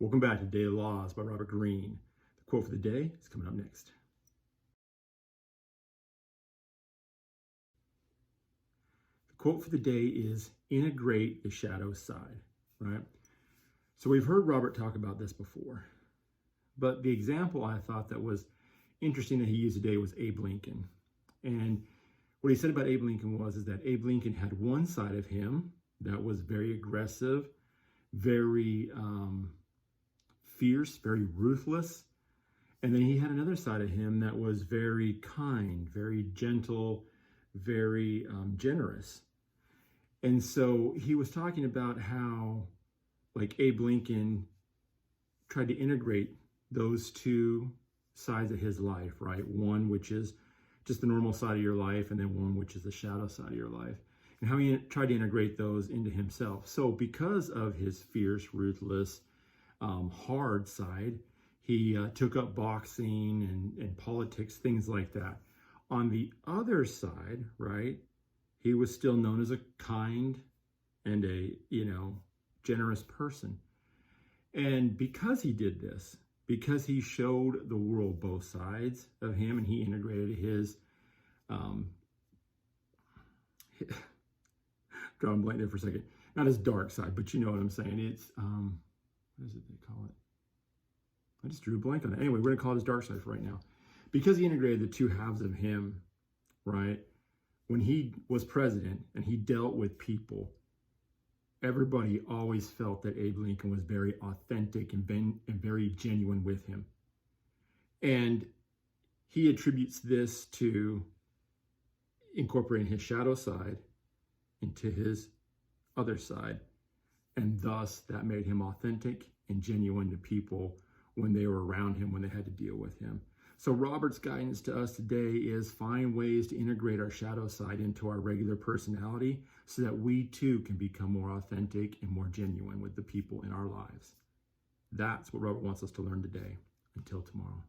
Welcome back to Daily Laws by Robert Greene. The quote for the day is coming up next. The quote for the day is integrate the shadow side, right? So we've heard Robert talk about this before, but the example I thought that was interesting that he used today was Abe Lincoln. And what he said about Abe Lincoln is that Abe Lincoln had one side of him that was very aggressive, very fierce, very ruthless. And then he had another side of him that was very kind, very gentle, very generous. And so he was talking about how, like, Abe Lincoln tried to integrate those two sides of his life, right? One which is just the normal side of your life, and then one which is the shadow side of your life. And how he tried to integrate those into himself. So because of his fierce, ruthless, hard side, he took up boxing and politics, things like that. On the other side, right, he was still known as a kind and a, generous person. And because he did this, because he showed the world both sides of him, and he integrated his, drawing blank there for a second, not his dark side, but you know what I'm saying. It's, what is it they call it? I just drew a blank on it. Anyway, we're going to call it his dark side for right now. Because he integrated the two halves of him, right? When he was president and he dealt with people, everybody always felt that Abe Lincoln was very authentic and very genuine with him. And he attributes this to incorporating his shadow side into his other side. And thus, that made him authentic and genuine to people when they were around him, when they had to deal with him. So Robert's guidance to us today is find ways to integrate our shadow side into our regular personality so that we too can become more authentic and more genuine with the people in our lives. That's what Robert wants us to learn today. Until tomorrow.